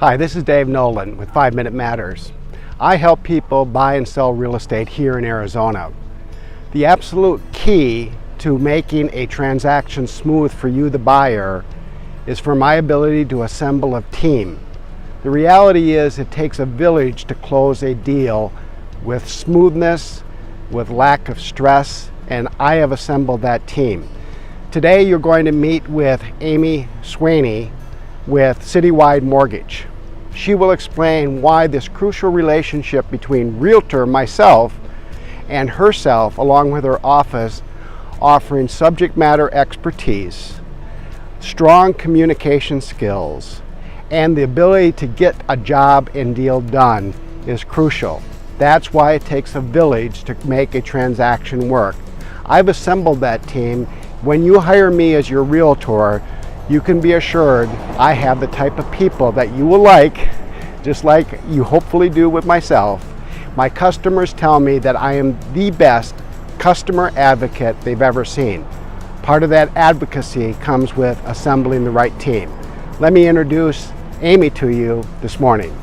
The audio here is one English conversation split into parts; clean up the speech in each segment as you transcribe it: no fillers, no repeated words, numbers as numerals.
Hi, this is Dave Nolan with 5 Minute Matters. I help people buy and sell real estate here in Arizona. The absolute key to making a transaction smooth for you, the buyer, is for my ability to assemble a team. The reality is it takes a village to close a deal with smoothness, with lack of stress, and I have assembled that team. Today you're going to meet with Amy Swaney with Citywide Mortgage. She will explain why this crucial relationship between realtor, myself, and herself, along with her office, offering subject matter expertise, strong communication skills, and the ability to get a job and deal done is crucial. That's why it takes a village to make a transaction work. I've assembled that team. When you hire me as your realtor, you can be assured I have the type of people that you will like, just like you hopefully do with myself. My customers tell me that I am the best customer advocate they've ever seen. Part of that advocacy comes with assembling the right team. Let me introduce Amy to you this morning.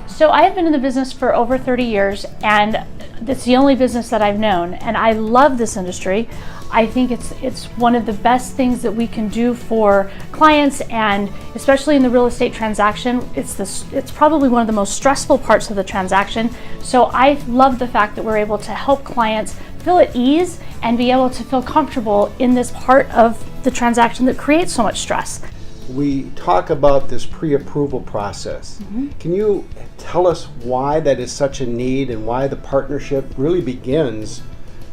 So I have been in the business for over 30 years, and it's the only business that I've known, and I love this industry. I think it's one of the best things that we can do for clients, and especially in the real estate transaction, it's probably one of the most stressful parts of the transaction. So I love the fact that we're able to help clients feel at ease and be able to feel comfortable in this part of the transaction that creates so much stress. We talk about this pre-approval process. Can you tell us why that is such a need and why the partnership really begins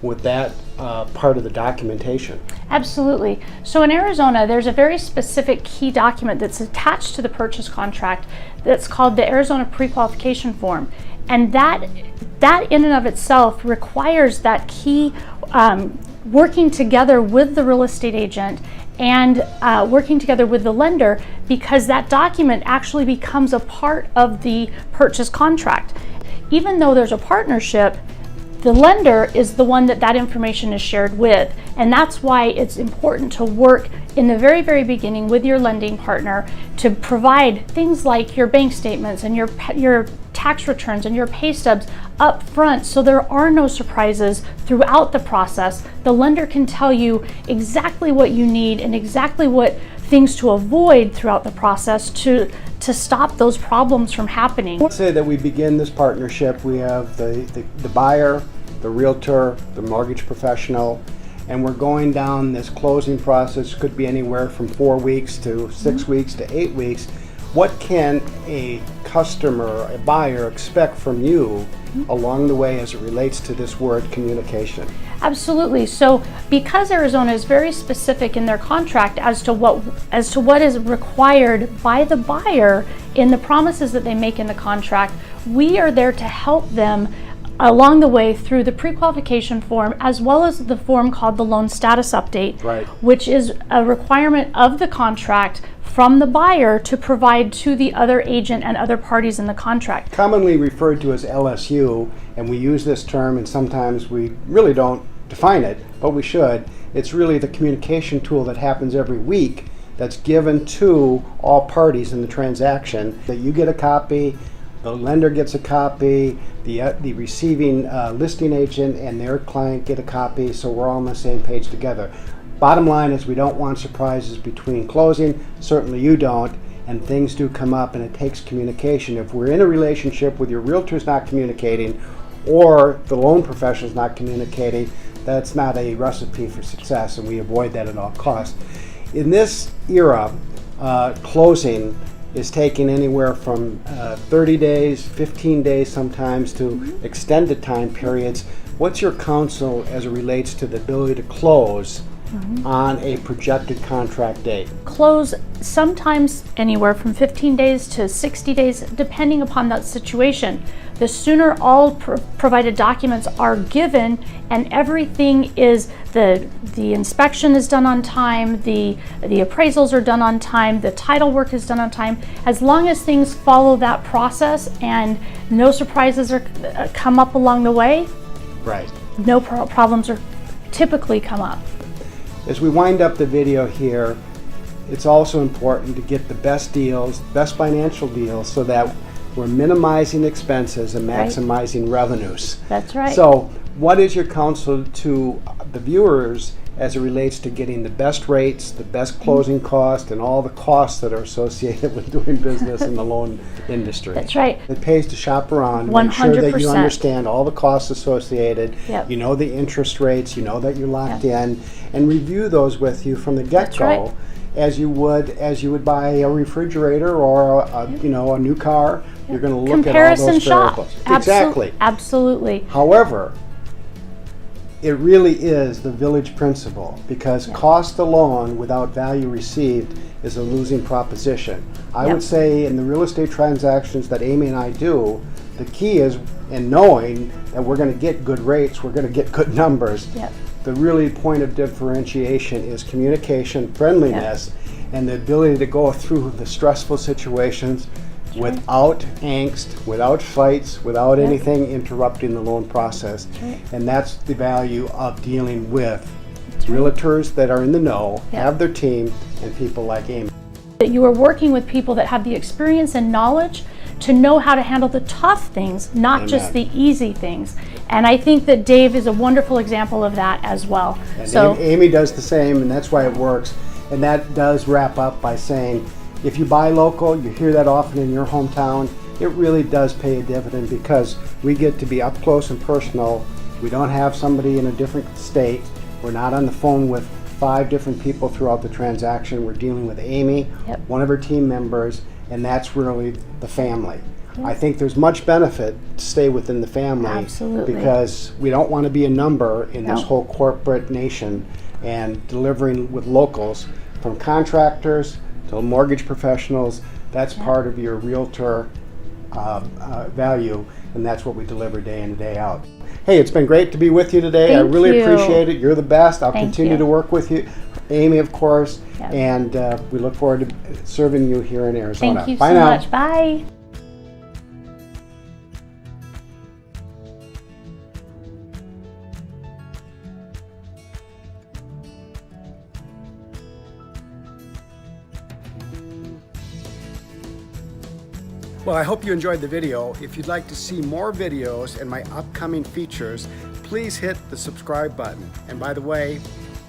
with that part of the documentation? Absolutely. So in Arizona, there's a very specific key document that's attached to the purchase contract that's called the Arizona Pre-Qualification Form. And that in and of itself requires that key working together with the real estate agent and working together with the lender, because that document actually becomes a part of the purchase contract. Even though there's a partnership, the lender is the one that information is shared with, and that's why it's important to work in the very, very beginning with your lending partner to provide things like your bank statements and your tax returns and your pay stubs up front, so there are no surprises throughout the process. The lender can tell you exactly what you need and exactly what things to avoid throughout the process to stop those problems from happening. Let's say that we begin this partnership. We have the buyer, the realtor, the mortgage professional, and we're going down this closing process. Could be anywhere from 4 weeks to 6 weeks to 8 weeks. What can a customer, a buyer, expect from you along the way as it relates to this word communication? Absolutely. So because Arizona is very specific in their contract as to what is required by the buyer in the promises that they make in the contract, we are there to help them along the way through the pre-qualification form, as well as the form called the loan status update, right, which is a requirement of the contract from the buyer to provide to the other agent and other parties in the contract. Commonly referred to as LSU, and we use this term and sometimes we really don't define it, but we should. It's really the communication tool that happens every week that's given to all parties in the transaction, that you get a copy, the lender gets a copy, the receiving listing agent and their client get a copy, so we're all on the same page together. Bottom line is we don't want surprises between closing. Certainly you don't, and things do come up, and it takes communication. If we're in a relationship with your realtor's not communicating or the loan professional's not communicating, that's not a recipe for success, and we avoid that at all costs. In this era, closing is taking anywhere from 30 days, 15 days sometimes, to extended time periods. What's your counsel as it relates to the ability to close on a projected contract date? Close sometimes anywhere from 15 days to 60 days, depending upon that situation. The sooner all provided documents are given and everything is, the inspection is done on time, the appraisals are done on time, the title work is done on time, as long as things follow that process and no surprises come up along the way, right, no problems are typically come up. As we wind up the video here, it's also important to get the best deals, best financial deals, so that we're minimizing expenses and Right. maximizing revenues. That's right. So what is your counsel to the viewers as it relates to getting the best rates, the best closing cost, and all the costs that are associated with doing business in the loan industry? That's right. It pays to shop around, make sure that you 100%. understand all the costs associated, Yep. you know the interest rates, you know that you're locked in, and review those with you from the get-go. right. As you would buy a refrigerator or a new car. You're going to look Comparison at all those shop. variables. Exactly. Absolutely. However, it really is the village principle, because cost alone without value received is a losing proposition. I Yep. would say in the real estate transactions that Amy and I do, the key is in knowing that we're going to get good rates, we're going to get good numbers. Yep. The really point of differentiation is communication, friendliness, and the ability to go through the stressful situations without angst, without fights, without anything interrupting the loan process. And that's the value of dealing with realtors that are in the know, have their team, and people like Amy. That you are working with people that have the experience and knowledge to know how to handle the tough things, not just the easy things. And I think that Dave is a wonderful example of that as well. And So Amy does the same, and that's why it works. And that does wrap up by saying, if you buy local, you hear that often in your hometown, it really does pay a dividend, because we get to be up close and personal. We don't have somebody in a different state. We're not on the phone with 5 different people throughout the transaction. We're dealing with Amy, one of her team members, and that's really the family. I think there's much benefit to stay within the family. Absolutely. Because we don't want to be a number in this whole corporate nation, and delivering with locals, from contractors to mortgage professionals. That's part of your realtor value, and that's what we deliver day in and day out. Hey, it's been great to be with you today. I Thank really you. appreciate it. You're the best. I'll Thank continue you. to work with you. Amy, of course, Yep. and we look forward to serving you here in Arizona. thank you Bye so now. much. Bye. Well, I hope you enjoyed the video. If you'd like to see more videos and my upcoming features, please hit the subscribe button. And by the way,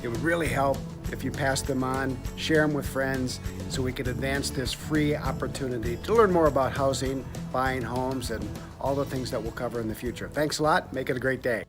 it would really help if you pass them on, share them with friends, so we could advance this free opportunity to learn more about housing, buying homes, and all the things that we'll cover in the future. Thanks a lot. Make it a great day.